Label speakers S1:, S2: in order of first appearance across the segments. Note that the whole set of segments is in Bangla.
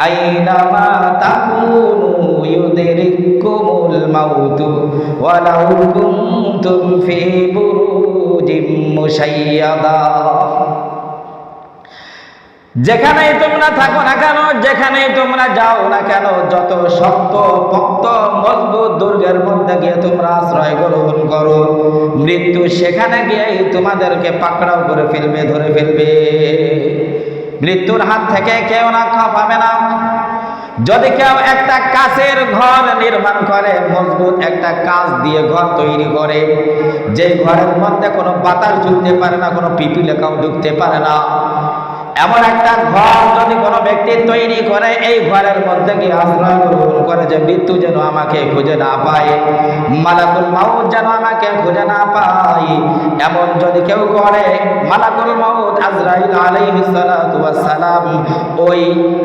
S1: আইনামা তাকুনু ইউদরিকুমুল মাউতু ওয়ালাউ কুনতুম ফি বুরুজিম মুশাইয়াদা। যেখানেই তোমরা থাকো না কেন, যেখানেই তোমরা যাও না কেন, যত শক্ত পোক্ত মজবুত দুর্গের মধ্যে গিয়ে তোমরা আশ্রয় গ্রহণ করো, মৃত্যু সেখানে গিয়েই তোমাদেরকে পাকড়াও করে ফেলবে, ধরে ফেলবে। মৃত্যুর হাত থেকে কেউ রক্ষা পাবে না। যদি কেউ একটা কাচের ঘর নির্মাণ করে, মজবুত একটা কাচ দিয়ে ঘর তৈরি করে, যে ঘরের মধ্যে কোনো বাতাস ঢুকতে পারে না, কোনো পিপিলিকাও ঢুকতে পারে না, এমন একটা ঘর যদি কোনো ব্যক্তি তৈরি করে, এই ঘরের মধ্যে কি আশ্রয় গ্রহণ করে যে মৃত্যু যেন আমাকে খুঁজে না পায়, মালাকুল মাউত যেন আমাকে খুঁজে না পায়, এমন যদি কেউ করে, মালাকুল মাউত আজরাইল আলাইহিস সালাতু ওয়াস সালাম ওই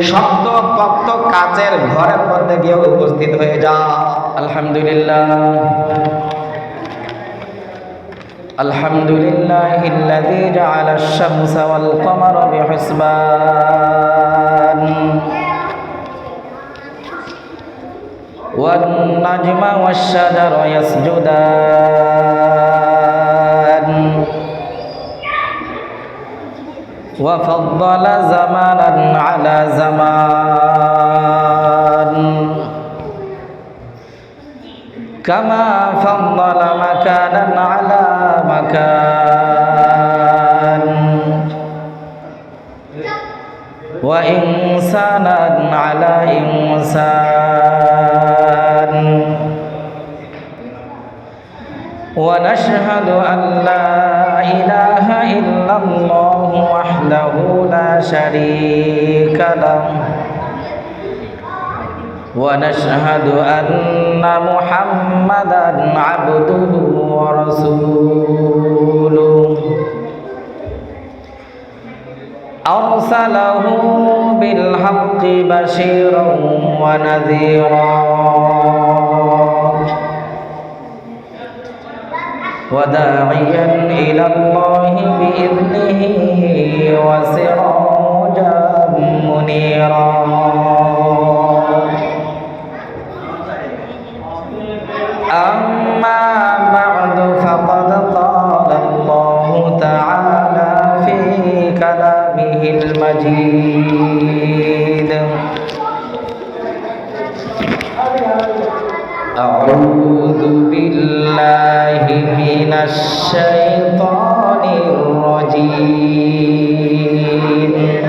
S1: শক্ত পোক্ত কাচের ঘরের মধ্যে গিয়ে উপস্থিত হয়ে যায়। আলহামদুলিল্লাহ আলহামদুলিল্লাহিল্লাযী জাআলাশ শামসা ওয়াল কমারা বিহিসবান ওয়ান নাজমা ওয়াশ শাজারা ইয়াসজুদান ওয়া ফাদ্দালা জামানান আলা জামান কামা ফাদ্দালা মাকানান আলা মাকান ওয়া ইনসানান আলা ইনসান ওয়া নাশহাদু আন লা ইলাহা ইল্লাল্লাহু ওয়াহদাহু লা শারীকা লাহু ونشهد أن محمدًا عبده ورسوله أرسله بالحق بشيرا ونذيرا وداعيا إلى الله بإذنه وسراجا منيرا أما بعد فقد قال الله تعالى في كلامه المجيد أعوذ بالله من الشيطان الرجيم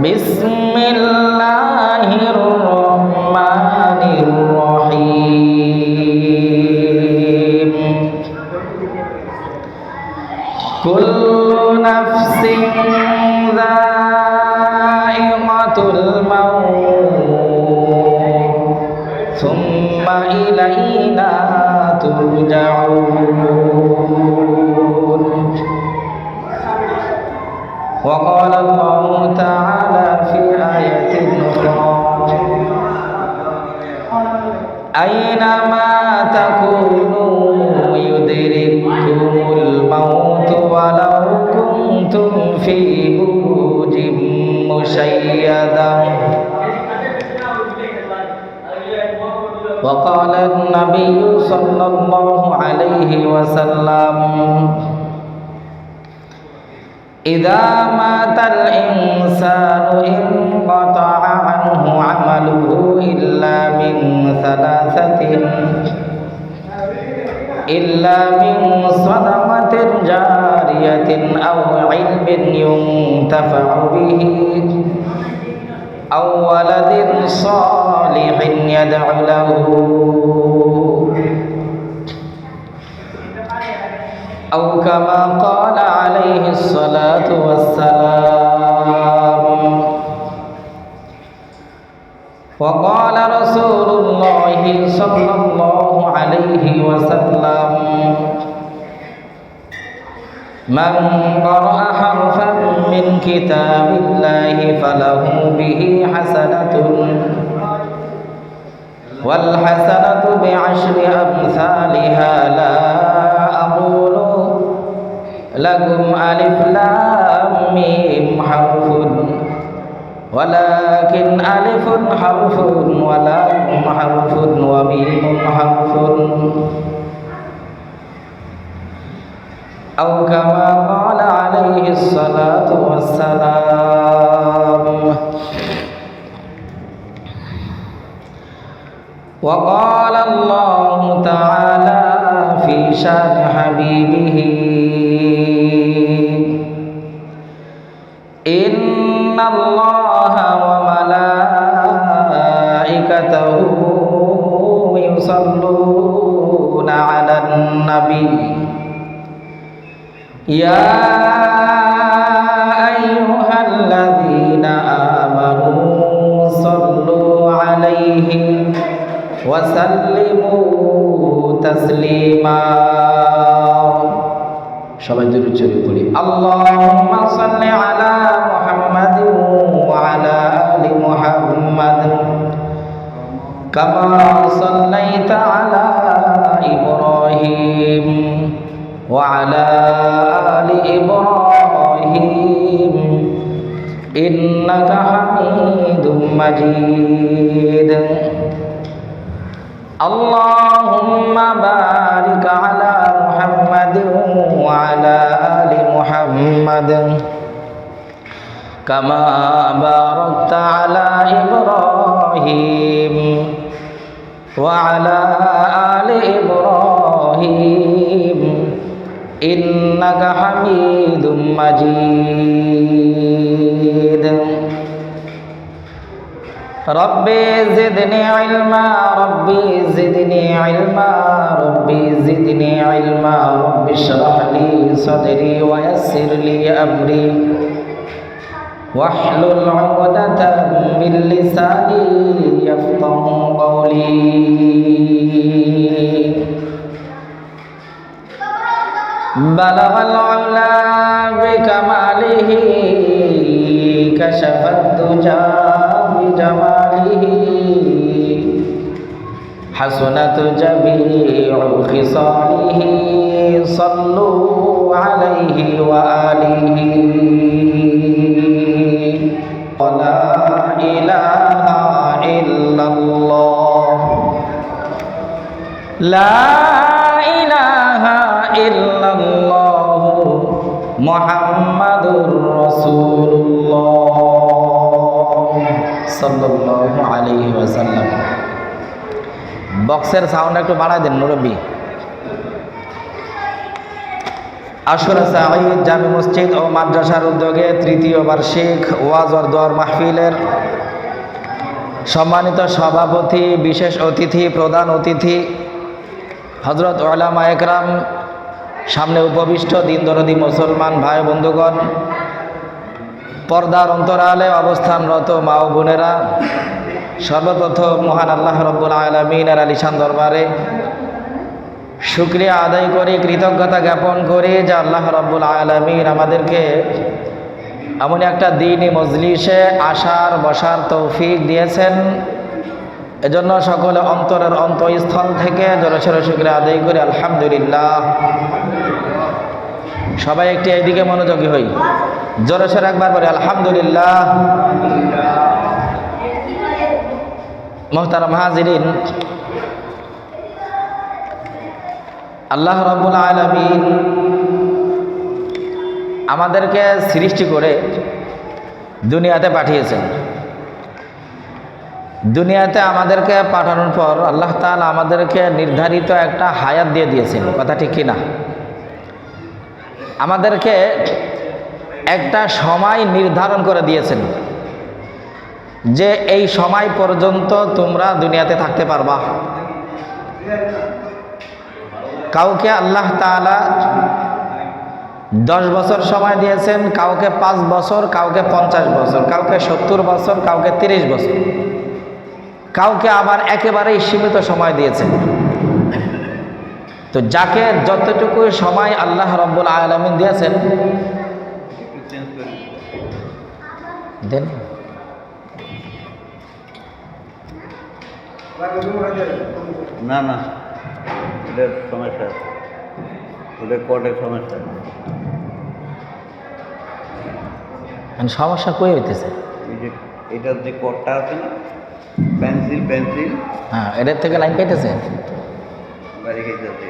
S1: بسم الله الرحمن الرحيم كل نفس ذائقة الموت ثم إلينا ترجعون وقال الله تعالى في آية أخرى أينما تكونوا يدرككم الموت ولو كنتم في بروج مشيدة وقال النبي صلى الله عليه وسلم إذا مات الإنسان انقطع عنه عمله إلا من صدقة جارية أو علم ينتفع به أو ولد صالح يدعو له أو كما قال عليه الصلاة والسلام وقال رسول الله صلى الله عليه وسلم من قرأ حرفا من كتاب الله فله به حسنة والحسنة بعشر أمثالها لا أقول لكم ألف لام ميم حرف ولكن ألف حرف ولام حرف وميم حرف أو كما قال عليه الصلاة والسلام. وقال الله تعالى في شان حبيبه إن الله وملائكته يصلون على النبي يا أيها الذين آمنوا صلوا عليه وسلموا تسليما. সবাই দুরূদ শরীফ পড়ি. আল্লাহুম্মা সাল্লি আলা মুহাম্মাদ ওয়া আলা আলি মুহাম্মাদ কামা সাল্লাইতা আলা ইব্রাহিম ওয়া আলা আলি ইব্রাহিম ইন্নাকা হামিদুম মাজিদ. আল্লাহুম্মা বারিক আলা মুহাম্মাদ ওয়া আলা আলি মুহাম্মাদ কামা বারাকতা আলা ইব্রাহিম ওয়া আলা আলি ইব্রাহিম ইন্নাকা হামিদুম মাজিদ. রব্বি জিদনি ইলমা রব্বি জিদনি ইলমা রব্বি জিদনি ইলমা রব্বি ইশরাহ লি সাদরি ওয়া ইয়াসসির লি আমরি ওয়াহলুল উকদাতাম মিন লিসানি ইয়াফকাহু কওলি. বালাগাল উলা বিকামালিহি কাশাফাত দুজা بجماله حسنت جميع خصاله صلوا عليه وآله. لا إله إلا الله لا إله إلا الله محمد رسول الله সাল্লাল্লাহু আলাইহি ওয়াসাল্লাম. বক্সের সাউন্ড একটু বাড়াই দেন মুরব্বী. আশুরা সাঈদ জামি মসজিদ ও মাদ্রাসার উদ্যোগে তৃতীয় বার্ষিক ওয়াজ ও দোয়ার মাহফিলের সম্মানিত সভাপতি, বিশেষ অতিথি, প্রধান অতিথি হযরত উলামা একরাম, সামনে উপবিষ্ট দিন দরদি মুসলমান ভাই বন্ধুগণ, পর্দার অন্তরালে অবস্থানরত মা ও বোনেরা, সর্বপ্রথম মহান আল্লাহ রব্বুল আলামিনের আলিশান দরবারে শুকরিয়া আদায় করে কৃতজ্ঞতা জ্ঞাপন করে যে আল্লাহ রব্বুল আলামিন আমাদেরকে এমন একটা দ্বীনি মজলিসে আসার বসার তৌফিক দিয়েছেন। এজন্য সকলে অন্তরের অন্তঃস্থল থেকে জোরে শুকরিয়া আদায় করে আলহামদুলিল্লাহ। সবাই একটি এইদিকে মনোযোগী হই, জোরে সোরে একবার বলি আলহামদুলিল্লাহ। মুহতারাম হাজিরিন, আল্লাহ রাব্বুল আলামিন আমাদেরকে সৃষ্টি করে দুনিয়াতে পাঠিয়েছেন। দুনিয়াতে আমাদেরকে পাঠানোর পর আল্লাহ তাআলা আমাদেরকে নির্ধারিত একটা হায়াত দিয়ে দিয়েছেন, কথা ঠিক কিনা? আমাদেরকে একটা সময় নির্ধারণ করে দিয়েছেন যে এই সময় পর্যন্ত তোমরা দুনিয়াতে থাকতে পারবা। কাউকে আল্লাহ তাআলা 10 বছর সময় দিয়েছেন, কাউকে 5 বছর, কাউকে 50 বছর, কাউকে 70 বছর, কাউকে 30 বছর, কাউকে আবার একেবারেই সীমিত সময় দিয়েছেন। তো যাকে যতটুকু সময় আল্লাহ রাব্বুল আলামিন দিয়েছেন দেন,
S2: না না ওদের সমস্যা, ওদের কোর্টের সমস্যা।
S1: সমস্যা কই হইতেছে?
S2: এই যে এটার যে কটটা আছে না, পেন্সিল পেন্সিল
S1: হ্যাঁ, এটার থেকে লাইন পাইতেছে।
S2: বাড়ি খাইতেছে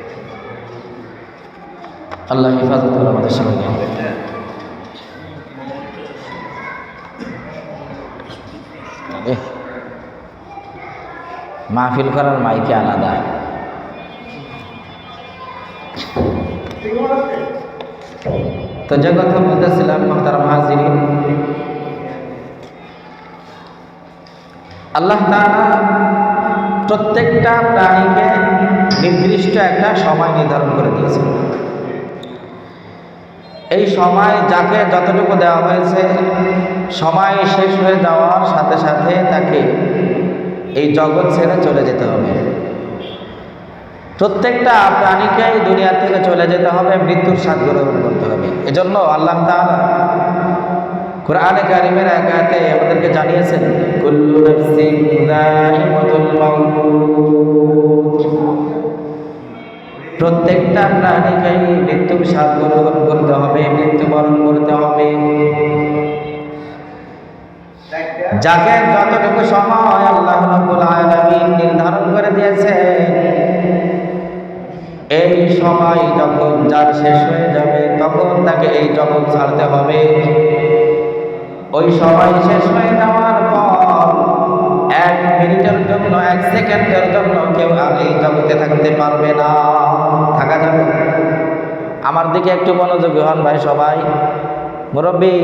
S1: আল্লাহ হেফাজত করে আমাদের সবাইকে। মাহফিল করার মাইকে আলাদা। তো যে কথা বলতেছিলাম মোহতারাম হাজিরিন, আল্লাহ তাআলা প্রত্যেকটা প্রাণীকে নির্দিষ্ট একটা সময় নির্ধারণ করে দিয়েছেন। এই সময় যাকে যতটুকু দেওয়া হয়েছে, সময় শেষ হয়ে যাওয়ার সাথে সাথে তাকে এই জগৎ ছেড়ে চলে যেতে হবে। প্রত্যেকটা প্রাণীকে এই দুনিয়া থেকে চলে যেতে হবে, মৃত্যুর স্বাদ গ্রহণ করতে হবে। এজন্য আল্লাহ তাআলা কুরআনে কারীমের এক আয়াতে আমাদেরকে জানিয়েছেন, কুল্লু নাফসিন যায়িকাতুল মাউত। প্রত্যেকটা প্রাণীকে মৃত্যুর স্বাদ গ্রহণ করতে হবে, মৃত্যুবরণ করতে হবে। যাকে যতটুকু সময় আল্লাহ রাব্বুল আলামিন নির্ধারণ করে দিয়েছেন, এই সময় যখন যার শেষ হয়ে যাবে তখন তাকে এই জগৎ ছাড়তে হবে। ওই সময় শেষ হয়ে যাওয়ার পর 1 মিনিটের জন্য, 1 সেকেন্ডের জন্য কেউ আর এই জগতে থাকতে পারবে না। থাকা যাবে? আমার দিকে একটু মনোযোগী হন ভাই সবাই। মুরব্বী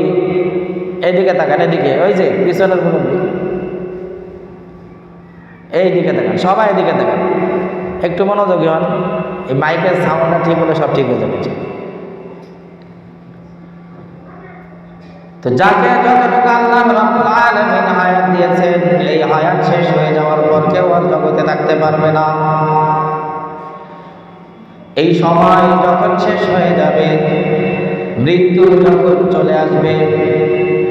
S1: এইদিকে তাকান, এদিকে, ওই যে পিছনের মুরব্বী, এইদিকে তাকান, সবাই এদিকে তাকান, একটু মনোযোগী হন। এই মাইকের সাউন্ডটা ঠিক হলে সব ঠিক হয়ে যাবে। তো যাকে যতটুকু আল্লাহ রাব্বুল আলামিন হায়াত দিয়েছেন, এই হায়াত শেষ হয়ে যাওয়ার পর কেউ আর জগতে থাকতে পারবে না। এই সময় যখন শেষ হয়ে যাবে, মৃত্যু যখন চলে আসবে,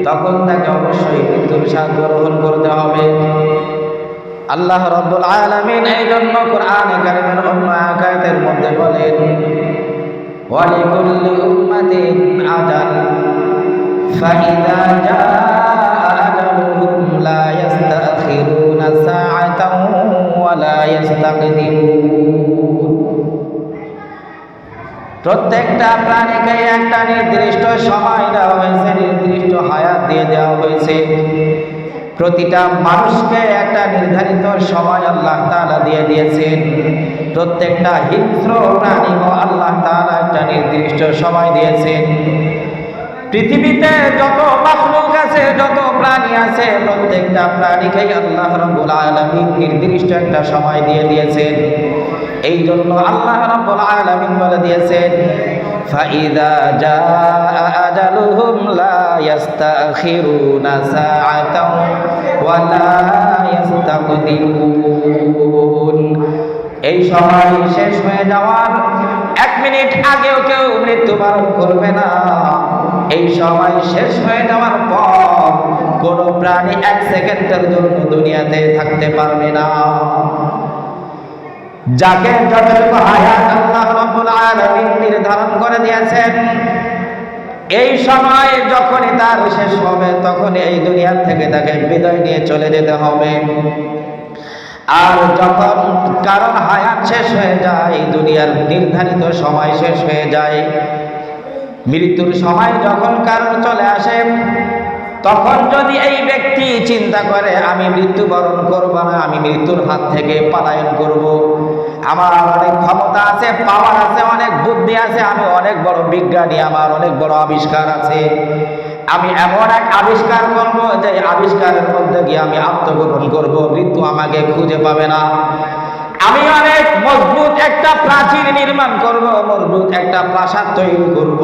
S1: তখন তাকে অবশ্যই মৃত্যুর স্বাদ গ্রহণ করতে হবে। আল্লাহ রাব্বুল আলামিন এই জন্য কুরআনে কারীমের অন্য আয়াতের মধ্যে বলেন, ওয়ালিকুল্লি উম্মাতিন আজাল ফাইযা জাআ আজালুহুম লা ইস্তাখিরুনা সাআতান ওয়া লা ইস্তাকদিমুন। প্রত্যেকটা প্রাণীকে একটা নির্দিষ্ট সময় দেওয়া হয়েছে, নির্দিষ্ট হায়াত দিয়ে দেওয়া হয়েছে। প্রতিটা মানুষকে একটা নির্ধারিত সময় আল্লাহ তাআলা দিয়ে দিয়েছেন। প্রত্যেকটা হিংস্র প্রাণীকে আল্লাহ তাআলা একটা নির্দিষ্ট সময় দিয়েছেন। পৃথিবীতে যত মাখলুক আছে, যত প্রাণী আছে, প্রত্যেকটা প্রাণীকেই আল্লাহ রাব্বুল আলামিন নির্দিষ্ট একটা সময় দিয়ে দিয়েছেন। এই জন্য আল্লাহ রাব্বুল আলামিন বলে দিয়েছেন, ফাইযা জাআ আজালুহুম লা ইস্তাখিরুনা সাআতান ওয়া লা ইস্তাকদিমুন। এই সময় শেষ হয়ে যাওয়ার 1 মিনিট আগেও কেউ মৃত্যুবরণ করবে না। এই সময় শেষ হয়ে যাওয়ার পর কোনো প্রাণী 1 সেকেন্ডের জন্য দুনিয়াতে থাকতে পারবে না। যাকে যতটুকু হায়াত আল্লাহ রাব্বুল আলামিন নির্ধারণ করে দিয়েছেন, এই সময় যখনই তার শেষ হবে তখন এই দুনিয়া থেকে তাকে বিদায় নিয়ে চলে যেতে হবে। আর যখন কারণ হায়াত শেষ হয়ে যায়, দুনিয়ার নির্ধারিত সময় শেষ হয়ে যায়, মৃত্যুর সময় যখন কারণ চলে আসে, তখন যদি এই ব্যক্তি চিন্তা করে আমি মৃত্যুবরণ করব না, আমি মৃত্যুর হাত থেকে পলায়ন করব, আমার অনেক ক্ষমতা আছে, পাওয়ার আছে, অনেক বুদ্ধি আছে, আমি অনেক বড় বিজ্ঞানী, আমার অনেক বড় আবিষ্কার আছে, আমি এমন এক আবিষ্কার করব যে আবিষ্কারের মধ্যে গিয়ে আমি আত্মগোপন করব, মৃত্যু আমাকে খুঁজে পাবে না। আমি অনেক মজবুত একটা প্রাচীর নির্মাণ করব, মজবুত একটা প্রাসাদ তৈরি করব,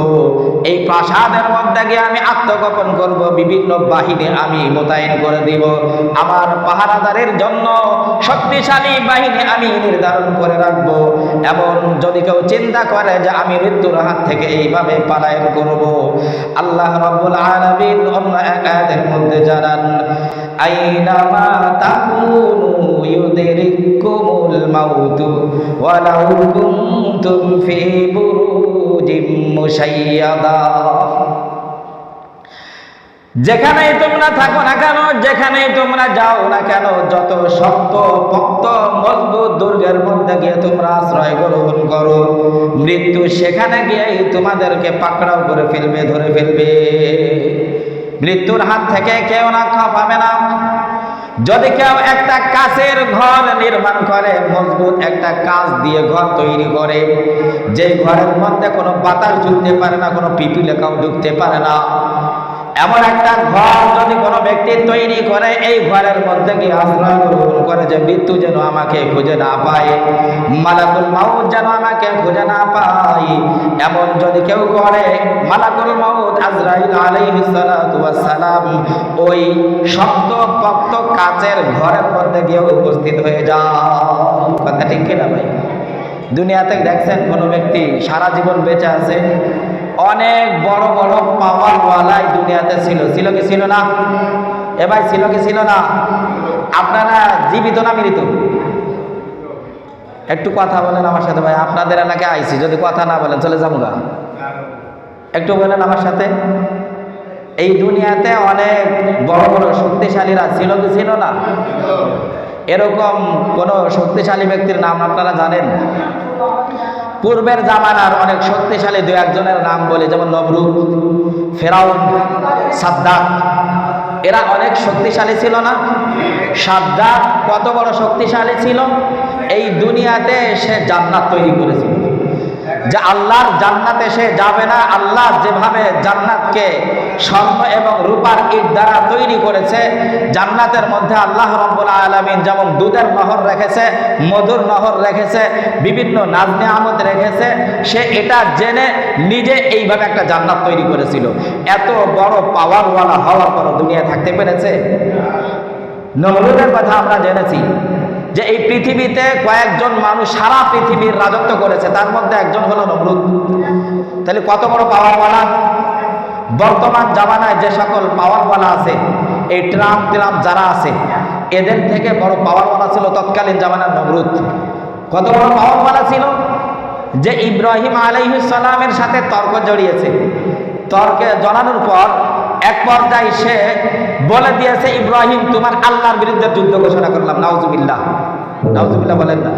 S1: এই প্রাসাদের মধ্যে গিয়ে আমি আত্মগোপন করব, বিভিন্ন বাহিনী আমি মোতায়েন করে দিব, আমার পাহারাদারের জন্য শক্তিশালী বাহিনী আমি নির্ধারণ করে রাখব। এমন যদি কেউ চিন্তা করে যে আমি মৃত্যুর হাত থেকে এইভাবে পলায়ন করব, আল্লাহ রাব্বুল আলামিন অন্য এক আয়াতের মধ্যে জানান, আইনামা তাকুনু ইউদরিকুমুল মাউতু ওয়ালাউ কুনতুম ফি বুরুজিম মুশাইয়াদা। যেখানেই তোমরা থাকো না কেন, যেখানেই তোমরা যাও না কেন, যত শক্ত পক্ত মজবুত দুর্গের মধ্যে গিয়ে তোমরা আশ্রয় গ্রহণ করো, মৃত্যু সেখানে গিয়েই তোমাদেরকে পাকড়াও করে ফেলবে, ধরে ফেলবে। মৃত্যুর হাত থেকে কেউ রক্ষা পাবে না। যদি কেউ একটা কাচের ঘর নির্মাণ করে, মজবুত একটা কাচ দিয়ে ঘর তৈরি করে, যে ঘরের মধ্যে কোনো বাতাস ঢুকতে পারে না, কোনো পিপিলিকাও ঢুকতে পারে না, এমন একটা ঘর যদি কোনো ব্যক্তি তৈরি করে, এই ঘরের মধ্যে কি আশ্রয় গ্রহণ করে যে মৃত্যু যেন আমাকে খুঁজে না পায়, মালাকুল মাউত যেন আমাকে খুঁজে না পায়, এমন যদি কেউ করে, মালাকুল মাউত আজরাইল আলাইহিস সালাতু ওয়াস সালাম ওই শক্ত পক্ত কাচের ঘরের মধ্যে গিয়ে উপস্থিত হয়ে যায়। কথা ঠিক কিনা ভাই? দুনিয়াতে দেখছেন কোনো ব্যক্তি সারা জীবন বেঁচে আছে, অনেক বড় বড় পাওয়ারওয়ালাই দুনিয়াতে ছিল, ছিল কি ছিল না? এ ভাই ছিল কি ছিল না? আপনারা জীবিত না মৃত? একটু কথা বলেন আমার সাথে ভাই, আপনাদের এলাকায় আইছি, যদি কথা না বলেন চলে যাবো গা। একটু বলেন আমার সাথে। এই দুনিয়াতে অনেক বড় বড় শক্তিশালীরা ছিল কি ছিল না? এরকম কোন শক্তিশালী ব্যক্তির নাম আপনারা জানেন? পূর্বের জামানার অনেক শক্তিশালী দু একজনের নাম বলে, যেমন নমরুদ, ফেরাউন, সাদ্দাত, এরা অনেক শক্তিশালী ছিল না? সাদ্দাত কত বড় শক্তিশালী ছিল? এই দুনিয়াতে সে জান্নাত তৈরি করেছিল, যে আল্লাহর জান্নাতে সে যাবে না, আল্লাহ যেভাবে জান্নাতকে স্বর্ণ এবং রূপার ইট দ্বারা তৈরি করেছে, জান্নাতের মধ্যে আল্লাহ রাব্বুল আলামিন যেমন দুধের নহর রেখেছে, মধুর নহর রেখেছে, বিভিন্ন নাজ নেয়ামত রেখেছে, সে এটা জেনে নিজে এইভাবে একটা জান্নাত তৈরি করেছিল। এত বড় পাওয়ারওয়ালা হওয়ার পর দুনিয়া থাকতে পেরেছে? নমরুদের কথা আমরা জেনেছি যে এই পৃথিবীতে কয়েকজন মানুষ সারা পৃথিবীর রাজত্ব করেছে, তার মধ্যে একজন হলো নমরুদ। তাহলে কত বড় পাওয়ারওয়ালা! বর্তমান জামানায় যে সকল পাওয়ারওয়ালা আছে, এই ট্রাম্প যারা আছে, এদের থেকে বড় পাওয়ারওয়ালা ছিল তৎকালীন জামানার নমরুদ। কত বড় পাওয়ারওয়ালা ছিল যে ইব্রাহিম আলাইহিস সালামের সাথে তর্ক জড়িয়েছে। তর্কে জড়ানোর পর এক পর্যায়ে সে বলে দিয়েছে, ইব্রাহিম তোমার আল্লাহর বিরুদ্ধে যুদ্ধ ঘোষণা করলাম। নাউজুবিল্লাহ, নাউজুবিল্লাহ বলেন না।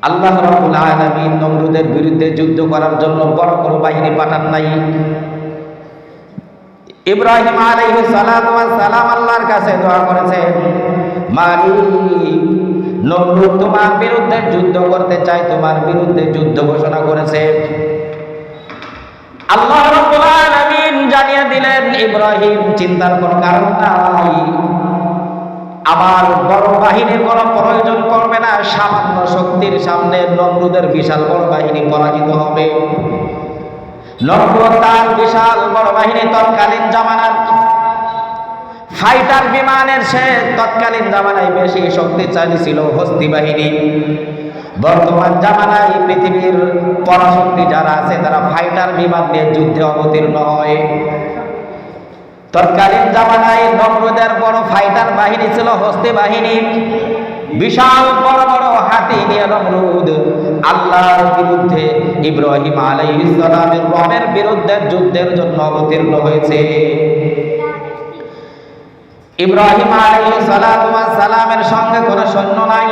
S1: আল্লাহ রাব্বুল আলামিন নমরুদের বিরুদ্ধে যুদ্ধ করার জন্য বড় কোনো বাহিনী পাঠান নাই। ইব্রাহিম আলাইহিস সালাতু ওয়াস সালাম আল্লাহর কাছে দোয়া করেছেন, মালিক নমরুদ তোমার বিরুদ্ধে যুদ্ধ করতে চায়, তোমার বিরুদ্ধে যুদ্ধ ঘোষণা করেছে। আল্লাহ রাব্বুল আলামিন জানিয়ে দিলেন, ইব্রাহিম চিন্তার কোনো কারণ নাই, আমার বড় বাহিনীর কোনো প্রয়োজন পড়বে না, সামান্য শক্তির সামনে নমরুদের বিশাল বড় বাহিনী পরাজিত হবে। নমরুদ তার বিশাল বড় বাহিনী, তৎকালীন জামানার ফাইটার বিমানের সে তৎকালীন জামানায় বেশি শক্তিশালী ছিল হস্তি বাহিনী। বর্তমান জামানায় পৃথিবীর পরাশক্তি যারা আছে তারা ফাইটার বিমান নিয়ে যুদ্ধে অবতীর্ণ হয়। তৎকালীন জামানায় নমরুদের বড় ফাইটার বাহিনী ছিল হস্তি বাহিনী, বিশাল বড় বড় হাতি নিয়ে নমরুদ আল্লাহর বিরুদ্ধে, ইব্রাহিম আলাইহিস সালামের রবের বিরুদ্ধে যুদ্ধের জন্য অবতীর্ণ হয়েছে। ইব্রাহিম আলাইহিস সালামের সঙ্গে কোনো সৈন্য নাই,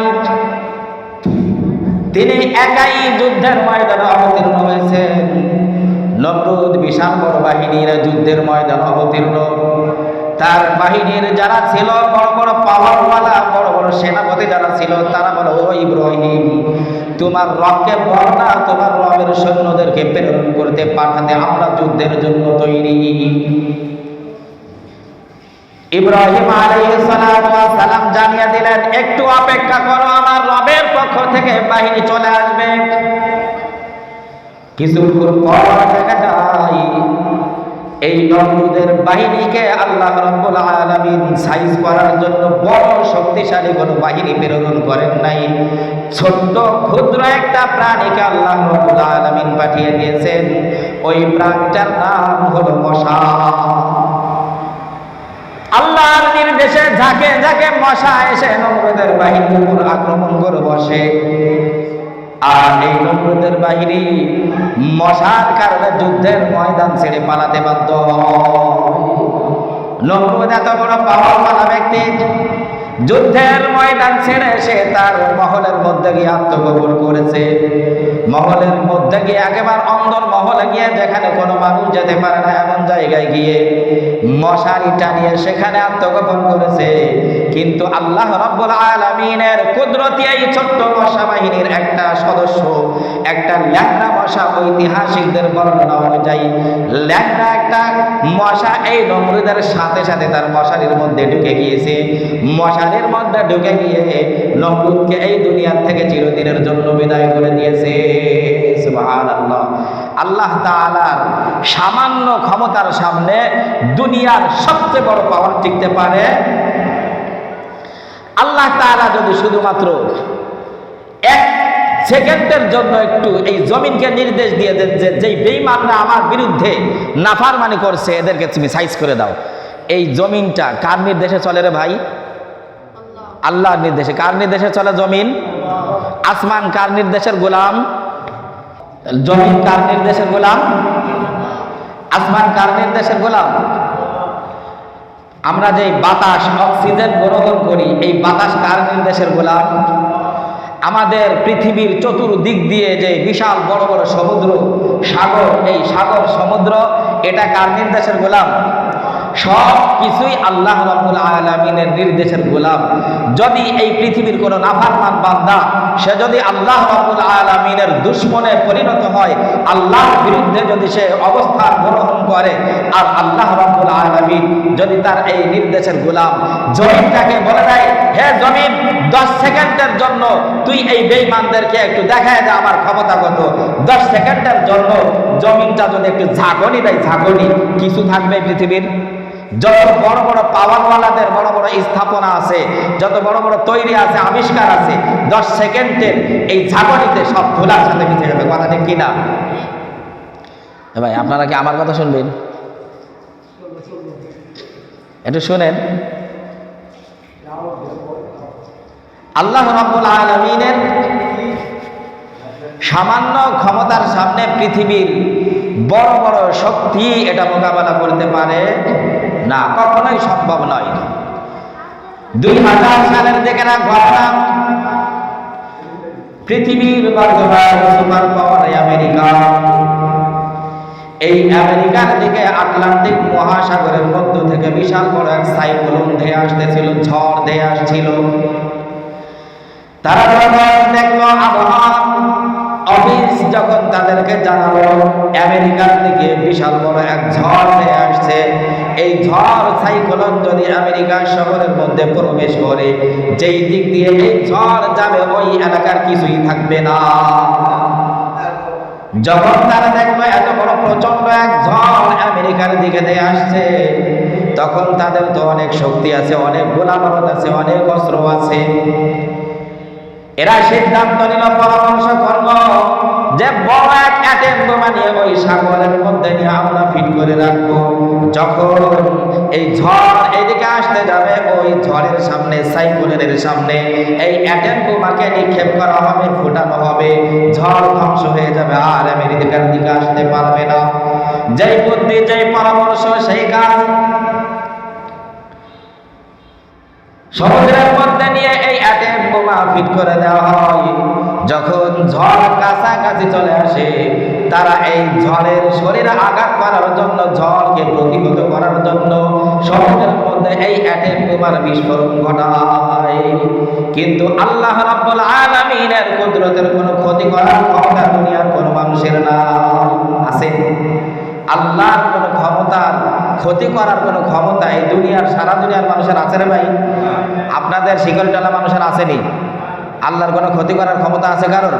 S1: তিনি একাই যুদ্ধের ময়দানে অবতীর্ণ হয়েছেন। নমরুদ বিশাল বড় বাহিনীর যুদ্ধের ময়দানে অবতীর্ণ, তার বাহিনীর যারা ছিল বড় বড় পাওয়ারওয়ালা, বড় বড় সেনাপতি যারা ছিল, তারা বলে, ও ইব্রাহিম তোমার রবকে বল না, তোমার রবের সৈন্যদেরকে প্রেরণ করতে পাঠাতে, আমরা যুদ্ধের জন্য তৈরি। ইব্রাহিম আলাইহিস সালাম জানিয়ে দিলেন, একটু অপেক্ষা করো, আমার রবের পক্ষ থেকে বাহিনী চলে আসবে। কিছুক্ষণ পর দেখা যায় এই নমরুদের বাহিনীকে আল্লাহ রাব্বুল আলামিন সাইজ করার জন্য বড় শক্তিশালী কোনো বাহিনী প্রেরণ করেন নাই, ছোট্ট ক্ষুদ্র একটা প্রাণীকে আল্লাহ রাব্বুল আলামিন পাঠিয়ে দিয়েছেন। ওই প্রাণীটার নাম হলো মশা। আল্লাহর নির্দেশে ঝাঁকে ঝাঁকে মশা এসে নমরুদের বাহিনীর উপর আক্রমণ করে বসে। আর এই নমরুদের বাহিনী মশার কারণে যুদ্ধের ময়দান ছেড়ে পালাতে বাধ্য হয়। নমরুদ এত বড় পাওয়ারওয়ালা ব্যক্তি, যুদ্ধের ময়দান ছেড়ে এসে তার মহলের মধ্যে গিয়ে আত্মগোপন করেছে। মহলের মধ্যে গিয়ে একেবারে অন্দর মহলে গিয়ে, যেখানে কোনো মানুষ যেতে পারে না এমন জায়গায় গিয়ে মশারি টানিয়ে সেখানে আত্মগোপন করেছে। কিন্তু আল্লাহ রাব্বুল আলামিনের কুদরতি এই ছোট্ট মশা বাহিনীর একটা সদস্য, একটা ল্যাংড়া মশা, ঐতিহাসিকদের বর্ণনা অনুযায়ী ল্যাংড়া একটা মশা এই নমরুদের সাথে সাথে তার মশারির মধ্যে ঢুকে গিয়েছে। মশারির মধ্যে ঢুকে গিয়ে নমরুদকে এই দুনিয়ার থেকে চিরদিনের জন্য বিদায় করে দিয়েছে। সুবহানাল্লাহ। আল্লাহ তাআলার সামান্য ক্ষমতার সামনে দুনিয়ার সবচেয়ে বড় পাওয়ার টিকতে পারে? আল্লাহ তাআলা যদি শুধুমাত্র এক সেকেন্ডের জন্য একটু এই জমিনকে নির্দেশ দিয়ে দেন যে যেই বেঈমানরা আমার বিরুদ্ধে নাফরমানি করছে এদেরকে তুমি সাইজ করে দাও, এই জমিনটা কার নির্দেশে চলে রে ভাই? আল্লাহর নির্দেশে। কার নির্দেশে চলে জমিন? আসমান কার নির্দেশের গোলাম? জমিন কার নির্দেশের গোলাম? আসমান কার নির্দেশের গোলাম? আমরা যে বাতাস অক্সিজেন গ্রহণ করি, এই বাতাস কার নির্দেশের গোলাম? আমাদের পৃথিবীর চতুর্দিক দিয়ে যে বিশাল বড় বড় সমুদ্র, সাগর, এই সাগর সমুদ্র এটা কার নির্দেশের গোলাম? সব কিছুই আল্লাহ রাব্বুল আলামিনের নির্দেশের গোলাম। যদি এই পৃথিবীর কোনো নাফরমান বান্দা সে যদি আল্লাহ রাব্বুল আলামিনের দুশমনে পরিণত হয়, আল্লাহর বিরুদ্ধে যদি সে অবস্থান গ্রহণ করে, আর আল্লাহ রাব্বুল আলামিন যদি তার এই নির্দেশের গোলাম জমিনটাকে বলে দেয়, হে জমিন 10 সেকেন্ডের জন্য তুই এই বেঈমানদেরকে একটু দেখায় দে আমার ক্ষমতা কত, 10 সেকেন্ডের জন্য জমিনটা যদি একটু ঝাঁকুনি দেয়, ঝাঁকুনি, কিছু থাকবে পৃথিবীর? যত বড় বড় পাওয়ারওয়ালাদের বড় বড় স্থাপনা আছে, যত বড় বড় তৈরি আছে, আবিষ্কার আছে, 10 সেকেন্ডের এই ঝাঁকুনিতে সব ধুলার সাথে মিশে যাবে। কথা ঠিক কিনা ভাই? আপনারা কি আমার কথা শুনবেন? একটু শুনেন। আল্লাহ রাব্বুল আলামিনের সামান্য ক্ষমতার সামনে পৃথিবীর বড় বড় শক্তি এটা মোকাবেলা করতে পারে না, কখনোই সম্ভব নয়। 2000 সালের দিকে না ঘটনা, পৃথিবীর বর্তমান সুপার পাওয়ার আমেরিকা, এই আমেরিকার দিকে আটলান্টিক মহাসাগরের মধ্য থেকে বিশাল বড় এক সাইক্লোন ধেয়ে আসতেছিল, ঝড় ধেয়ে আসছিল। তারা যখন দেখলো, আবহাওয়া অফিস যখন তাদেরকে জানালো আমেরিকার দিকে বিশাল বড় এক ঝড় ধেয়ে আসছে, এই ঝড় সাইক্লোন যদি আমেরিকা শহরের মধ্যে প্রবেশ করে, যেই দিক দিয়ে এই ঝড় যাবে ওই এলাকার কিছুই থাকবে না। যখন তারা দেখলো এত বড় প্রচন্ড এক ঝড় আমেরিকার দিকে দিয়ে আসছে, তখন তাদের তো অনেক শক্তি আছে, অনেক গোলাবারুদ আছে, অনেক অস্ত্র আছে। এরা সিদ্ধান্ত নিল, পরামর্শ করল যে বড় এক অ্যাটম বোমা নিয়ে ওই সাগরের মধ্যে নিয়ে আমরা ফিট করে রাখবো। যখন এই ঝড় এদিকে আসতে যাবে, ওই ঝড়ের সামনে, সাইক্লোনের সামনে এই অ্যাটম বোমাকে নিক্ষেপ করা হবে, ফুটানো হবে, ঝড় ধ্বংস হয়ে যাবে, আর আমেরিকার দিকে আসতে পারবে না। যেই বুদ্ধি, যেই পরামর্শ, সেই কাজ। সমুদ্রের মধ্যে নিয়ে এই অ্যাটম বোমা ফিট করে দেওয়া হয়। যখন ঝড় কাছাকাছি চলে আসে, তারা এই ঝড়ের শরীরে আঘাত করার জন্য, ঝড়কে প্রতিহত করার জন্য সমুদ্রের মধ্যে এই অ্যাটম বোমার বিস্ফোরণ ঘটায়। কিন্তু আল্লাহ রাব্বুল আলামিনের কুদরতের কোনো ক্ষতি করার ক্ষমতা দুনিয়ার কোনো মানুষের নাই। আছে? আল্লাহর কোনো ক্ষমতার ক্ষতি করার কোনো ক্ষমতা এই দুনিয়ার, সারা দুনিয়ার মানুষের আছে রে ভাই? আপনাদের শিকলডালা মানুষের আসেনি? আল্লাহর কোনো ক্ষতি করার ক্ষমতা আছে কারোর?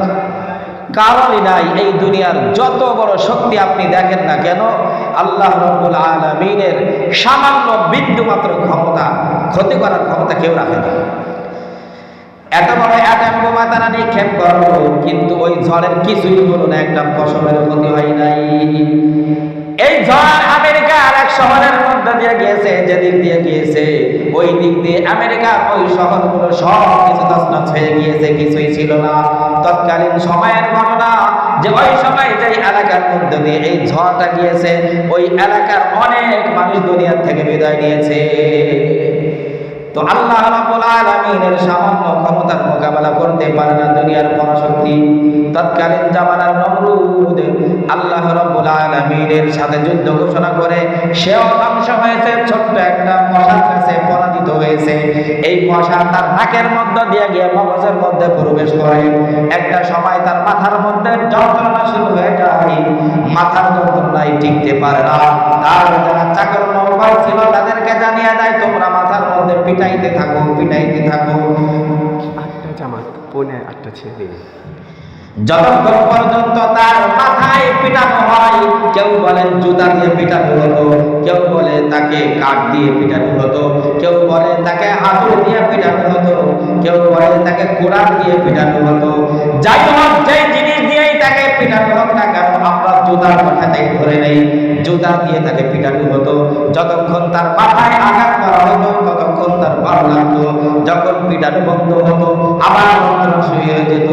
S1: কারোরই নাই। এই দুনিয়ার যত বড় শক্তি আপনি দেখেন না কেন, আল্লাহ রাব্বুল আলামিনের সামান্য বিন্দু মাত্র ক্ষমতা, ক্ষতি করার ক্ষমতা কেউ রাখে না। এত বড় অ্যাটম বোমা তারা নিক্ষেপ করলো, কিন্তু ওই ঝড়ের কিছুই হলো না, একটা ফসলের ক্ষতি হয় নাই। এই ঝড় আমেরিকার এক শহরের মধ্যে দিয়ে গিয়েছে, যেদিক দিয়ে গিয়েছে ওই দিক দিয়ে আমেরিকার ওই শহরগুলো সব কিছু তছনছ হয়ে গিয়েছে, কিছুই ছিল না। তৎকালীন সময়ের ঘটনা যে ওই সময় যে এলাকার মধ্যে দিয়ে এই ঝড়টা গিয়েছে, ওই এলাকার অনেক মানুষ দুনিয়ার থেকে বিদায় নিয়েছে। তো আল্লাহ রাব্বুল আলামিনের সামান্য ক্ষমতার মোকাবেলা করতে পারে না দুনিয়ার পরাশক্তি। তৎকালীন জামানার নমরুদ আল্লাহ রাব্বুল আলামিনের সাথে যুদ্ধ ঘোষণা করে সেও ধ্বংস হয়েছে, ছোট্ট একটা মশার কাছে পরাজিত হয়েছে। এই মশা তার নাকের মধ্যে দিয়ে গিয়ে মগজের মধ্যে প্রবেশ করে। একটা সময় তার মাথার মধ্যে যন্ত্রণা শুরু হয়ে যায়, মাথার যন্ত্রণায় টিকতে পারে না। তার যারা চাকর নৌকর ছিল তাদেরকে জানিয়ে দেয়, তোমরা মাথার মধ্যে পিটাইতে থাকো, পিটাইতে থাকো।
S3: 8টা জামাত, 8:45 ছেলে।
S1: যতক্ষণ পর্যন্ত তার মাথায় পিটানো হয়, কেউ বলেন জুতা দিয়ে পিটানো হতো, কেউ বলে তাকে কাঠ দিয়ে পিটানো হতো, কেউ বলে তাকে হাতুড়ি দিয়ে পিটানো হতো, কেউ বলে তাকে কোড়াল দিয়ে পিটানো হতো। যাই হোক, যে জিনিস দিয়েই তাকে পিটানো হোক না কেন, আমরা জুতার কথাটাই ধরে নেই, জুতা দিয়ে তাকে পিটানো হতো। যতক্ষণ তার মাথায় আঘাত করা হতো ততক্ষণ তার ভালো লাগতো। যখন পিটানো বন্ধ হতো আবার যন্ত্রণা শুরু হয়ে যেত।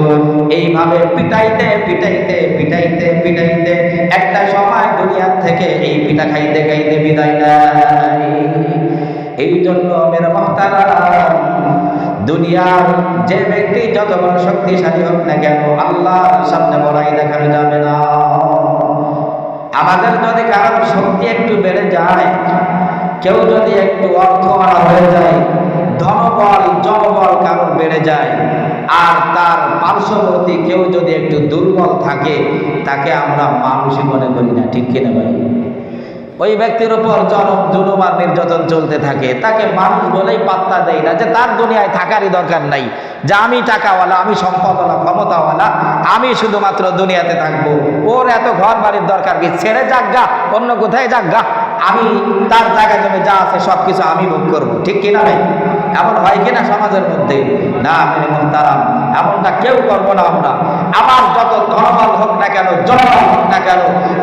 S1: এইভাবে পিটাইতে পিটাইতে পিটাইতে পিটাইতে একটা সময় দুনিয়ার থেকে এই পিটা খাইতে খাইতে বিদায় নেয়। এই জন্য মেরা মুহতারাম, দুনিয়ার যে ব্যক্তি যত বড় শক্তিশালী হোক না কেন, আল্লাহর সামনে বড়াই দেখানো যাবে না। আমাদের যদি কারোর শক্তি একটু বেড়ে যায়, কেউ যদি একটু অর্থওয়ালা হয়ে যায়, ধনবল জনবল কারোর বেড়ে যায়, আর তার পার্শ্ববর্তী কেউ যদি একটু দুর্বল থাকে, তাকে আমরা মানুষই মনে করি না, ঠিক কিনা ভাই? ওই ব্যক্তির উপর জুলুম আর নির্যাতন চলতে থাকে, তাকে মানুষ বলেই পাত্তা দেয় না, যে তার দুনিয়ায় থাকারই দরকার নাই, যে আমি টাকাওয়ালা, আমি সম্পদওয়ালা, ক্ষমতাওয়ালা, আমি শুধুমাত্র দুনিয়াতে থাকবো, ওর এত ঘর বাড়ির দরকার কি, ছেড়ে যাগা, অন্য কোথায় যাগা, আমি তার জায়গা জমি যা আছে সবকিছু আমি ভোগ করবো, ঠিক কিনা ভাই? এমন হয় কিনা সমাজের মধ্যে? না মেরে মুহতারাম, এমনটা কেউ করবো না আমরা। আমার যত ধনবল হোক না কেন, জনবল হোক না কেন,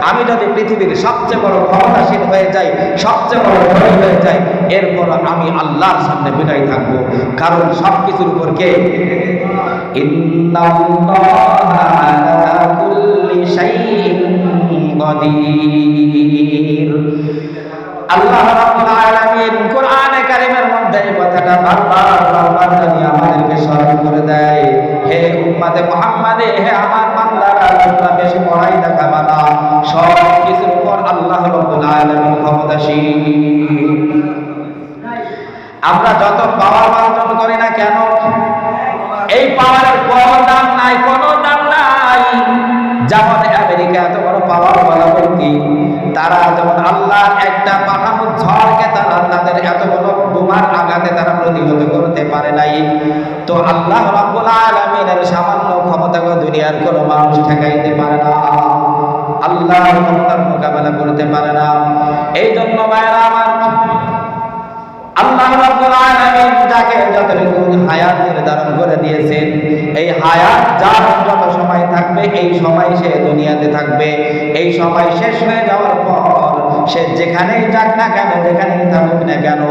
S1: আমি যদি পৃথিবীর সবচেয়ে বড় ক্ষমতাশীল হয়ে যাই, সবচেয়ে বড় ধনী হয়ে যাই, এরপর আমি আল্লাহর সামনে বিদায় থাকবো। কারণ সবকিছুর উপর কে? ইন্নাল্লাহা আলা কুল্লি শাইইন কাদির। আল্লাহ রাব্বুল আলামিন কোরআনে কারীমের মধ্যে এই কথাটা বারবার জানিয়ে আমাদেরকে স্মরণ করে দেয়, হে উম্মতে মুহাম্মাদে, হে আমার বান্দারা, তোমরা বেশি বড়াই দেখাবা না, সব কিছুর উপর আল্লাহ রাব্বুল আলামিন ক্ষমতাশীল। আমরা যত পাওয়ার অর্জন করি না কেন, এই পাওয়ারের কোনো দাম নাই, কোনো দাম নাই। যেমন আমেরিকা এত বড় পাওয়ার বলা ব্যক্তি, তারা যেমন আল্লাহর একটা পাঠানো ঝড়কে তারা তাদের এত বড় বোমার আঘাতে তারা প্রতিহত করতে পারে নাই, তো আল্লাহ রাব্বুল আলামিনের সামান্য ক্ষমতাকে দুনিয়ার কোনো মানুষ ঠেকাইতে পারে না, আল্লাহর ক্ষমতার মোকাবেলা করতে পারে না। এই জন্য ভাইরা আমার, আল্লাহ রাব্বুল আলামিন যাকে যতটুকু হায়াত নির্ধারণ করে দিয়েছেন, এই হায়াত যার যত সময় থাকবে এই সময় সে দুনিয়াতে থাকবে। এই সময় শেষ হয়ে যাওয়ার পর সে যেখানেই যাক না কেন, যেখানেই থাকুক না কেন,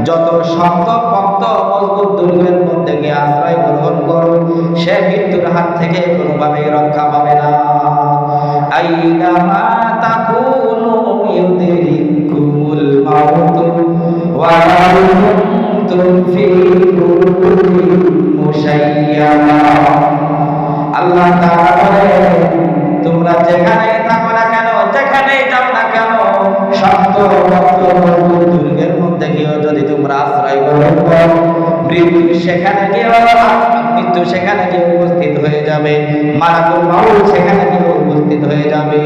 S1: যত শক্ত পক্ত মজবুত দুর্গের মধ্যে গিয়ে আশ্রয় গ্রহণ করুন, সে মৃত্যুর হাত থেকে কোনোভাবেই রক্ষা পাবে না। আইনামা তাকুনু ইউদরিকুমুল মাউত ওয়ালাউ কুনতুম ফি বুরুজিন মুশাইয়াদা। আল্লাহ তাআলা বলেন, তোমরা যেখানেই থাকো না কেন, যেখানেই যাও না কেন, শক্ত মজবুত দুর্গের মধ্যে গিয়েও যদি তোমরা আশ্রয় গ্রহণ করো, মৃত্যু সেখানে গিয়ে উপস্থিত হয়ে যাবে, মালাকুল মাউত সেখানে গিয়ে উপস্থিত হয়ে যাবে।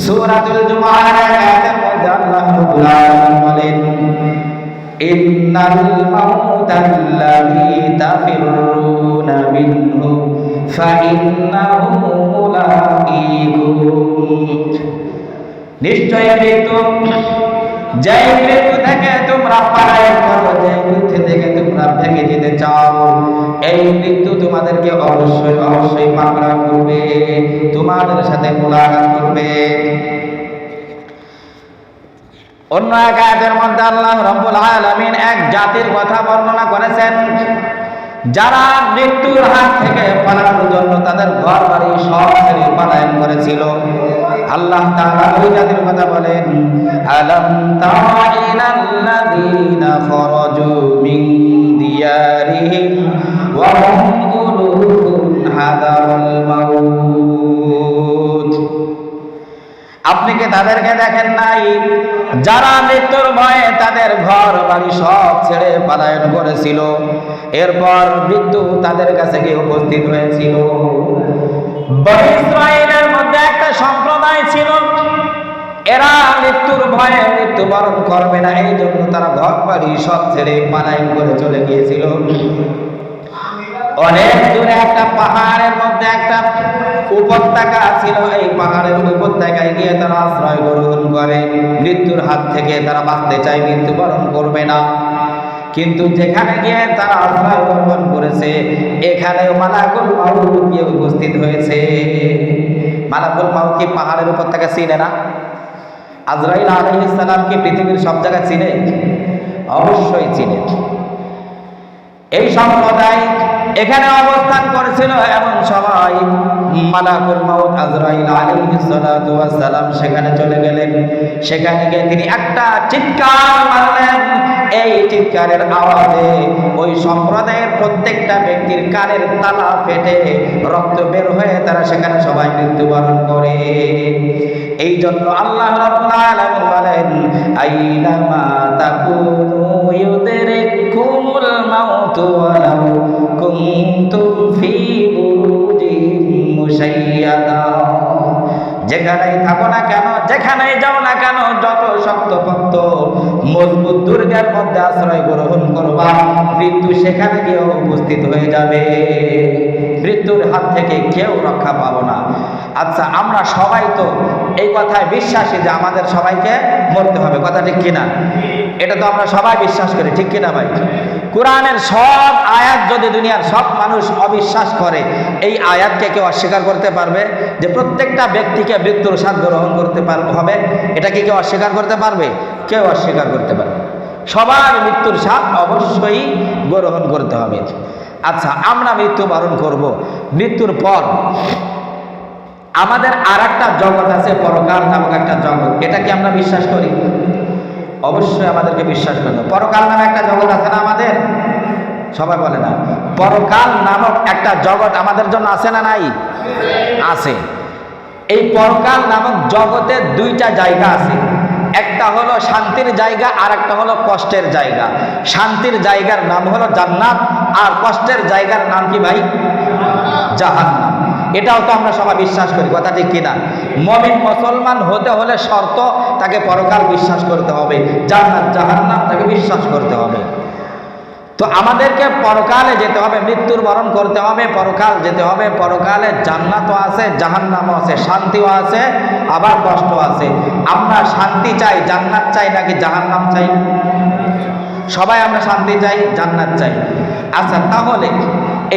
S1: সূরাতুল জুমার আয়াতের মধ্যে আল্লাহ রাব্বুল আলামিন বলেন, ইন্নাল মাউতাল্লাযী তাফিরুনা মিনহু ফাইন্নাহু মুলাকীকুম। নিশ্চয় মৃত্যু, যে মৃত্যু থেকে তোমরা পলায়ন করো, যে মৃত্যু থেকে তোমরা ভেঙে যেতে চাও, এই মৃত্যু তোমাদেরকে অবশ্যই অবশ্যই পাকড়াও করবে, তোমাদের সাথে মোলাকাত করবে। অন্য এক আয়াতের মধ্যে আল্লাহ রাব্বুল আলামিন এক জাতির কথা বর্ণনা করেছেন, যারা মৃত্যুর হাত থেকে পালানোর জন্য তাদের ঘর বাড়ি সব ছেড়ে পলায়ন করেছিল। আল্লাহ তাআলা ওই জাতির কথা বলেন, আলাম তারা ইলাল্লাযীনা খরাজু মিন দিয়ারিহিম ওয়া হুম উলুফুন হাদারাল মাউত। আপনি কি তাদেরকে দেখেন নাই যারা মৃত্যুর ভয়ে তাদের ঘর বাড়ি সব ছেড়ে পলায়ন করেছিল, এরপর মৃত্যু তাদের কাছে গিয়ে উপস্থিত হয়েছিল। বনী ইসরাঈলের মধ্যে একটা সম্প্রদায় ছিল, এরা মৃত্যুর ভয়ে মৃত্যুবরণ করবে না, এই জন্য তারা ঘর বাড়ি সব ছেড়ে পলায়ন করে চলে গিয়েছিল। অনেক দূরে একটা পাহাড়ের মধ্যে একটা উপত্যকা ছিল, এই পাহাড়ের উপত্যকায় গিয়ে তারা আশ্রয় গ্রহণ করে। মৃত্যুর হাত থেকে তারা বাঁচতে চায়, মৃত্যুবরণ করবে না। কিন্তু যেখানে গিয়ে তারা আশ্রয় গ্রহণ করেছে, এখানে মালাকুল মাউত গিয়ে উপস্থিত হয়েছে। মালাকুল মাউত কি পাহাড়ের উপত্যকা চিনে না? আজরাইল আলাইহিস সালাম কি পৃথিবীর সব জায়গা চিনে? অবশ্যই চিনে। এই সম্প্রদায় এখানে অবস্থান করেছিল, এমন সময় মালাকুল মাউত আজরাইল আলাইহিস সালাতু ওয়াস সালাম সেখানে চলে গেলেন। সেখানে গিয়ে তিনি একটা চিৎকার মারলেন। এই চিৎকারের আওয়াজে ওই সম্প্রদায়ের প্রত্যেকটা ব্যক্তির কানের তালা ফেটে রক্ত বের হয়ে তারা সেখানে সবাই মৃত্যুবরণ করে। এই জন্য আল্লাহ রাব্বুল আলামিন বলেন, আইনামা তাকুনু ইউদরিকুমুল মাউতু ওয়ালাউ কুনতুম ফি বুরুজিন মুশাইয়াদা। যেখানেই থাকো না কেন, যেখানেই যাও না কেন, যত শক্তপোক্ত মজবুত দুর্গের মধ্যে আশ্রয় গ্রহণ করবা, মৃত্যু সেখানে গিয়ে উপস্থিত হয়ে যাবে। মৃত্যুর হাত থেকে কেউ রক্ষা পাবো না। আচ্ছা, আমরা সবাই তো এই কথায় বিশ্বাসী যে আমাদের সবাইকে মরতে হবে, কথা ঠিক কিনা? এটা তো আমরা সবাই বিশ্বাস করি, ঠিক কিনা ভাই? কোরআনের সব আয়াত যদি দুনিয়ার সব মানুষ অবিশ্বাস করে, এই আয়াতকে কেউ অস্বীকার করতে পারবে যে প্রত্যেকটা ব্যক্তিকে মৃত্যুর স্বাদ গ্রহণ করতে হবে? এটা কি কেউ অস্বীকার করতে পারবে? কেউ অস্বীকার করতে পারবে। সবার মৃত্যুর স্বাদ অবশ্যই গ্রহণ করতে হবে। আচ্ছা, আমরা মৃত্যুবরণ করব, মৃত্যুর পর আমাদের আর একটা জগৎ আছে, পরকাল নামক একটা জগৎ। এটা কি আমরা বিশ্বাস করি? অবশ্যই আমাদেরকে বিশ্বাস করতে হবে। পরকাল নামে একটা জগৎ আছে না আমাদের? সবাই বলে না, পরকাল নামক একটা জগৎ আমাদের জন্য আছে না নাই? আছে। এই পরকাল নামক জগতে দুইটা জায়গা আছে, একটা হলো শান্তির জায়গা আর একটা হলো কষ্টের জায়গা। শান্তির জায়গার নাম হলো জান্নাত, আর কষ্টের জায়গার নাম কি ভাই? জাহান্নাম। এটাও তো আমরা সবাই বিশ্বাস করি, কথা ঠিক কিনা? মুমিন মুসলমান হতে হলে শর্ত তাকে পরকাল বিশ্বাস করতে হবে, জান্নাত জাহান্নাম তাকে বিশ্বাস করতে হবে। তো আমাদেরকে পরকালে যেতে হবে, মৃত্যুর বরণ করতে হবে, পরকাল যেতে হবে। পরকালে জান্নাতও আছে, জাহান্নামও আছে, শান্তিও আছে, আবার কষ্ট আছে। আমরা শান্তি চাই, জান্নাত চাই নাকি জাহান্নাম চাই? সবাই আমরা শান্তি চাই, জান্নাত চাই। আচ্ছা, তাহলে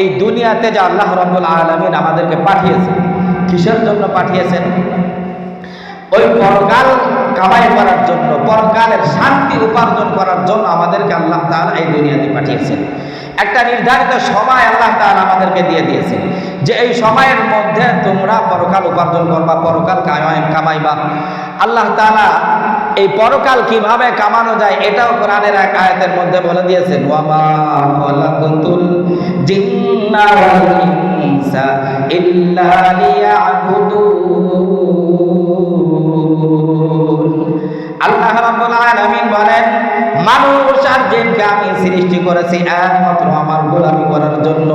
S1: এই দুনিয়াতে যে আল্লাহ রাব্বুল আলামিন আমাদেরকে পাঠিয়েছেন, কিসের জন্য পাঠিয়েছেন? ওই পরকাল কামাই করার জন্য, পরকালের শান্তি উপার্জন করার জন্য আমাদেরকে আল্লাহ তাআলা এই দুনিয়াতে পাঠিয়েছেন। একটা নির্ধারিত সময় আল্লাহ তাআলা আমাদেরকে দিয়ে দিয়েছেন যে এই সময়ের মধ্যে তোমরা পরকাল উপার্জন করবা, পরকাল কামাইবা। আল্লাহ তাআলা এই পরকাল কিভাবে কামানো যায় এটাও কোরআনের এক আয়াতের মধ্যে বলে দিয়েছেন, ওয়ামা খালাকাতুল জিন্না ওয়াল ইনসা ইল্লা লিয়াবুদুন। আল্লাহ রাব্বুল আলামিন বলেন, মানুষ আর জিনকে আমি সৃষ্টি করেছি একমাত্র আমার গোলামি করার জন্য,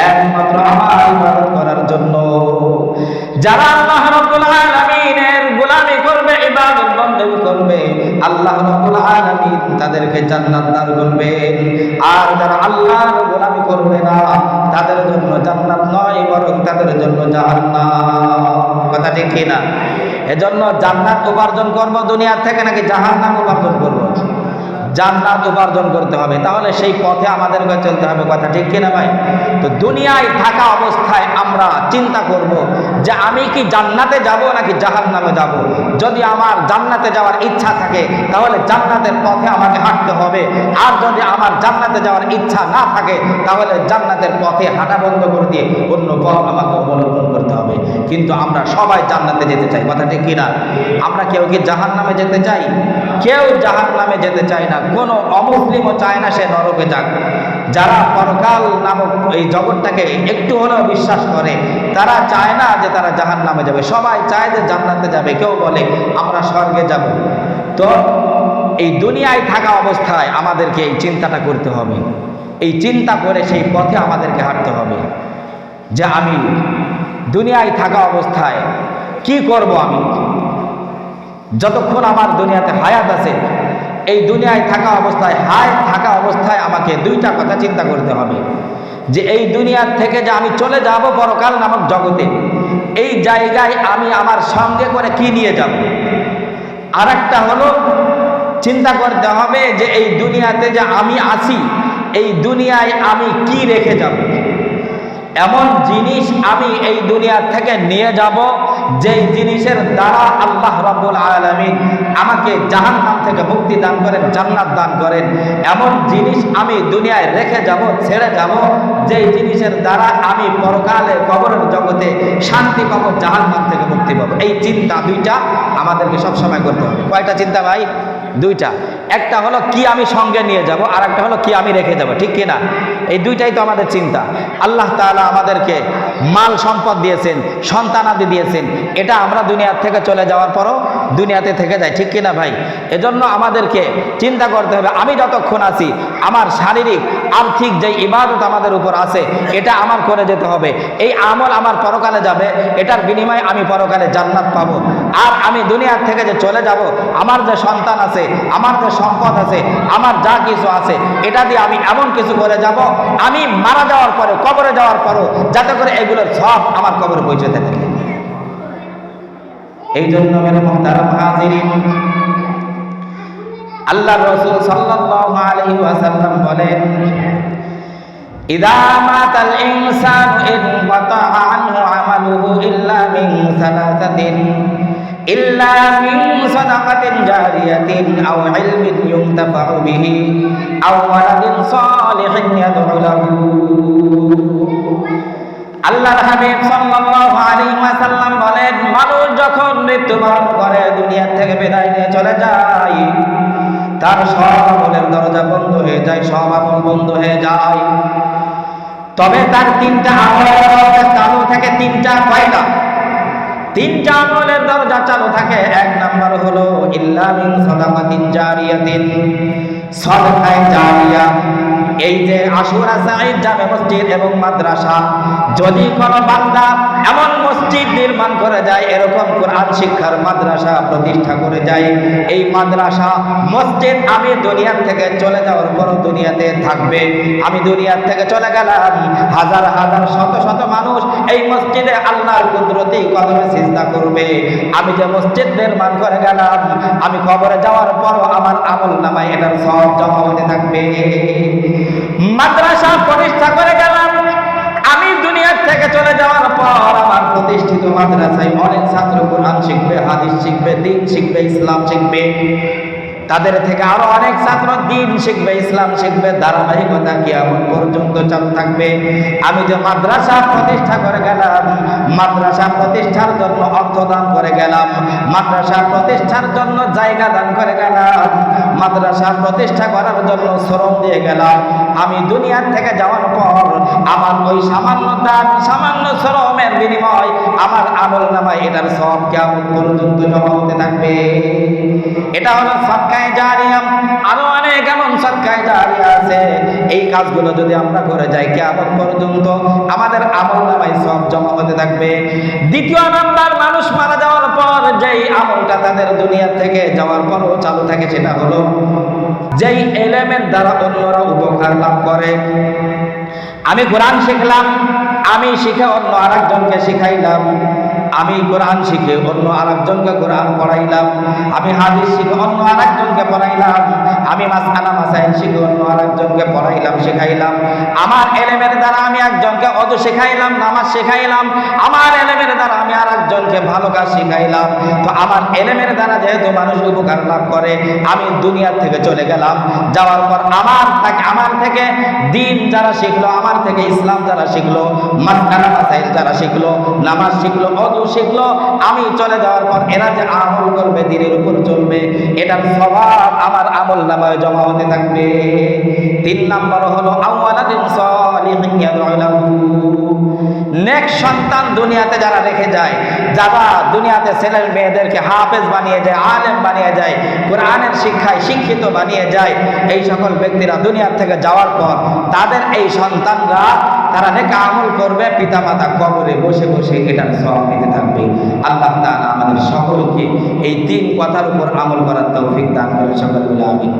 S1: একমাত্র আমার ইবাদত করার জন্য। যারা আল্লাহ রাব্বুল আলামিনের গোলামি করবে, ইবাদত বন্দেগী করবে, আল্লাহ রাব্বুল আলামিন তাদেরকে জান্নাত দান করবেন। আর যারা আল্লাহর গোলামি করবে না, তাদের জন্য জান্নাত নয়, বরং তাদের জন্য জাহান্নাম। কথা ঠিক কি না? এজন্য জান্নাত উপার্জন করব দুনিয়া থেকে নাকি জাহান্নাম উপার্জন করব? জান্নাত উপার্জন করতে হবে, তাহলে সেই পথে আমাদেরকে চলতে হবে। কথা ঠিক কিনা ভাই? তো দুনিয়ায় থাকা অবস্থায় আমরা চিন্তা করব যে আমি কি জান্নাতে যাব নাকি জাহান্নামে যাব। যদি আমার জান্নাতে যাওয়ার ইচ্ছা থাকে তাহলে জান্নাতের পথে আমাকে হাঁটতে হবে, আর যদি আমার জান্নাতে যাওয়ার ইচ্ছা না থাকে তাহলে জান্নাতের পথে হাঁটা বন্ধ করে দিয়ে অন্য পথ আমাকে অবলম্বন করতে হবে। কিন্তু আমরা সবাই জান্নাতে যেতে চাই। কথা ঠিক কিনা? আমরা কেউ কি জাহান্নামে যেতে চাই? কেউ জাহান্নামে যেতে চায় না। কোনো অমুসলিমও চায় না সে নরকে যাক। যারা পরকাল নামক এই জগৎটাকে একটু হলেও বিশ্বাস করে তারা চায় না যে তারা জাহান্নামে যাবে, সবাই চায় যে জান্নাতে যাবে। কেউ বলে আমরা স্বর্গে যাব। তো এই দুনিয়ায় থাকা অবস্থায় আমাদেরকে এই চিন্তাটা করতে হবে। এই চিন্তা করে সেই পথে আমাদেরকে হাঁটতে হবে যে আমি দুনিয়ায় থাকা অবস্থায় কি করব। আমি যতক্ষণ আমার দুনিয়াতে হায়াত আছে, এই দুনিয়ায় থাকা অবস্থায় আমাকে দুইটা কথা চিন্তা করতে হবে যে এই দুনিয়ার থেকে যে আমি চলে যাব পরকাল নামক জগতে, এই জায়গায় আমি আমার সঙ্গে করে কি নিয়ে যাব। আর একটা হলো চিন্তা করতে হবে যে এই দুনিয়াতে যে আমি আছি, এই দুনিয়ায় আমি কি রেখে যাব। এমন জিনিস আমি এই দুনিয়া থেকে নিয়ে যাব যেই জিনিসের দ্বারা আল্লাহ রাব্বুল আলামিন আমাকে জাহান্নাম থেকে মুক্তি দান করেন, জান্নাত দান করেন। এমন জিনিস আমি দুনিয়ায় রেখে যাব, ছেড়ে যাব, যেই জিনিসের দ্বারা আমি পরকালে কবরের জগতে শান্তি পাবো, জাহান্নাম থেকে মুক্তি পাবো। এই চিন্তা দুইটা আমাদেরকে সবসময় করতে হবে। কয়টা চিন্তা ভাই? দুইটা। একটা হলো কি আমি সঙ্গে নিয়ে যাব, আর একটা হলো কি আমি রেখে যাব। ঠিক কিনা? এই দুইটাই তো আমাদের চিন্তা। আল্লাহ তাআলা আমাদেরকে মাল সম্পদ দিয়েছেন, সন্তানাদি দিয়েছেন, এটা আমরা দুনিয়ার থেকে চলে যাওয়ার পরও দুনিয়াতে থেকে যাই। ঠিক কিনা ভাই? এজন্য আমাদেরকে চিন্তা করতে হবে আমি যতক্ষণ আছি আমার শারীরিক আর্থিক যে ইবাদত আমাদের উপর আছে এটা আমার করে যেতে হবে। এই আমল আমার পরকালে যাবে, এটার বিনিময়ে আমি পরকালে জান্নাত পাবো। আর আমি দুনিয়ার থেকে যে চলে যাব, আমার যে সন্তান আছে, আমার যে সম্পদ আছে, আমার যা কিছু আছে, এটা দিয়ে আমি এমন কিছু করে যাব আমি মারা যাওয়ার পরে, কবরে যাওয়ার পরও যাতে করে এগুলোর সব আমার কবরে পৌঁছতে থাকে। এই জন্য মেরে মুহতারাম হাজিরিন, আল্লাহ রাসূল সাল্লাল্লাহু আলাইহি ওয়াসাল্লাম বলেন, ইযা মাতাল ইনসানু ইনকাতা আনহু আমালুহু ইল্লা মিন সালাসাতিন ইল্লা মিন সাদাকাতিন জারিয়াতিন আও ইলমিন ইউনতাফাউ বিহি আও ওয়ালাদিন সালিহিন ইয়াদউ লাহু। আল্লাহর হাবিব সাল্লাল্লাহু আলাইহি ওয়াসাল্লাম বলেন, মানুষ যখন মৃত্যুবরণ করে, দুনিয়া থেকে বিদায় নিয়ে চলে যায়, তার সব আমলের দরজা বন্ধ হয়ে যায়, সব আমল বন্ধ হয়ে যায়। তবে তার তিনটা আমলের দরজা চালু থাকে। তিনটা? কয়টা? তিনটা আমলের দরজা চালু থাকে। এক নাম্বার হলো ইল্লা মিন সাদাকাতিন জারিয়াতিন, সাদকায়ে জারিয়া। এই যে আশুরা সাঈদ জামে মসজিদ এবং মাদ্রাসা, যদি কোনো বান্দা এমন মসজিদ নির্মাণ করে যায়, এরকম কোরআন শিক্ষার মাদ্রাসা প্রতিষ্ঠা করে যায়, এই মাদ্রাসা মসজিদ আমি দুনিয়ার থেকে চলে যাওয়ার পর দুনিয়াতে থাকবে। আমি দুনিয়ার থেকে চলে গেলাম, হাজার হাজার শত শত মানুষ এই মসজিদে আল্লাহর কুদরতি কদমে সিজদা করবে। আমি যে মসজিদ নির্মাণ করে গেলাম, আমি কবরে যাওয়ার পর আমার আমল নামায় এটার সব জমা হতে থাকবে। মাদ্রাসা প্রতিষ্ঠা করে গেলাম, আমি দুনিয়ার থেকে চলে যাওয়ার পর আমার প্রতিষ্ঠিত মাদ্রাসায় অনেক ছাত্র কোরআন শিখবে, হাদিস শিখবে, দ্বীন শিখবে, ইসলাম শিখবে। তাদের থেকে আরো অনেক ছাত্র দ্বীন শিখবে, ইসলাম শিখবে। ধারাবাহিকতা কিয়ামত পর্যন্ত চালু থাকবে। আমি যে মাদ্রাসা প্রতিষ্ঠা করে গেলাম, মাদ্রাসা প্রতিষ্ঠার জন্য অর্থ দান করে গেলাম, মাদ্রাসা প্রতিষ্ঠার জন্য জায়গা দান করে গেলাম, মাদ্রাসা প্রতিষ্ঠা করার জন্য শ্রম দিয়ে গেলাম, আমি দুনিয়ার থেকে যাওয়ার পর আমার ওই সামান্য দান, সামান্য শ্রমের বিনিময় আমার আমল নামায় এটার সব কিয়ামত পর্যন্ত জমা হতে থাকবে। এটা হলো সাদকায়ে জারিয়া। আরো অনেক এমন সাদকায়ে জারিয়া আছে, এই কাজগুলো যদি আমরা করে যাই কিয়ামত পর্যন্ত আমাদের আমল নামায় সব জমা হতে থাকবে। দ্বিতীয় নাম্বার, মানুষ মারা যাওয়ার পর যেই আমলটা তাদের দুনিয়া থেকে যাওয়ার পরও চালু থাকে, সেটা হলো যেই ইলমের দ্বারা অন্যরা উপকার লাভ করে। আমি কোরআন শিখলাম, আমি শিখে অন্য আরেকজনকে শিখাইলাম, আমি কোরআন শিখে অন্য আরেকজনকে কোরআন পড়াইলাম, আমি হাদিস শিখে অন্য আরেকজনকে পড়াইলাম, আমি মাসআলা মাসাইল শিখে অন্য আরেকজনকে পড়াইলাম শেখাইলাম, আমার এলেমের দ্বারা আমি একজনকে ওযু শেখাইলাম, নামাজ শেখাইলাম, আমার এলেমের দ্বারা আমি আরেকজনকে ভালো কাজ শেখাইলাম। তো আমার এলেমের দ্বারা যেহেতু মানুষ উপকার লাভ করে, আমি দুনিয়া থেকে চলে গেলাম, যাওয়ার পর আমার থেকে দিন যারা শিখলো, আমার থেকে ইসলাম যারা শিখলো, মাসআলা মাসাইল যারা শিখলো, নামাজ শিখলো, ওযু শিখলো, আমি চলে যাওয়ার পর এরা যে আমল করবে, দ্বীনের উপর চলবে, এটার সওয়াব আমার আমল নামায় জমা হতে থাকবে। 3 নাম্বার হলো আওয়ালাদিন সালিহিন ইয়াদউ লাহু, নেক সন্তান দুনিয়াতে যারা রেখে যায়, যারা দুনিয়াতে ছেলে মেয়েদেরকে হাফেজ বানিয়ে যায়, আলেম বানিয়ে যায়, কোরআনের শিক্ষায় শিক্ষিত বানিয়ে যায়, এই সকল ব্যক্তিরা দুনিয়া থেকে যাওয়ার পর তাদের এই সন্তানরা তারা নেক আমল করবে, পিতামাতা কবরে বসে বসে এটার সওয়াব পেতে থাকবে। আল্লাহ তাআলা আমাদের সকলকে এই 3 কথার উপর আমল করার তৌফিক দান করে। সকলে বলে আমিন।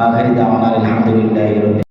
S1: আখিরি দাওয়ানা আলহামদুলিল্লাহি রাব্বিল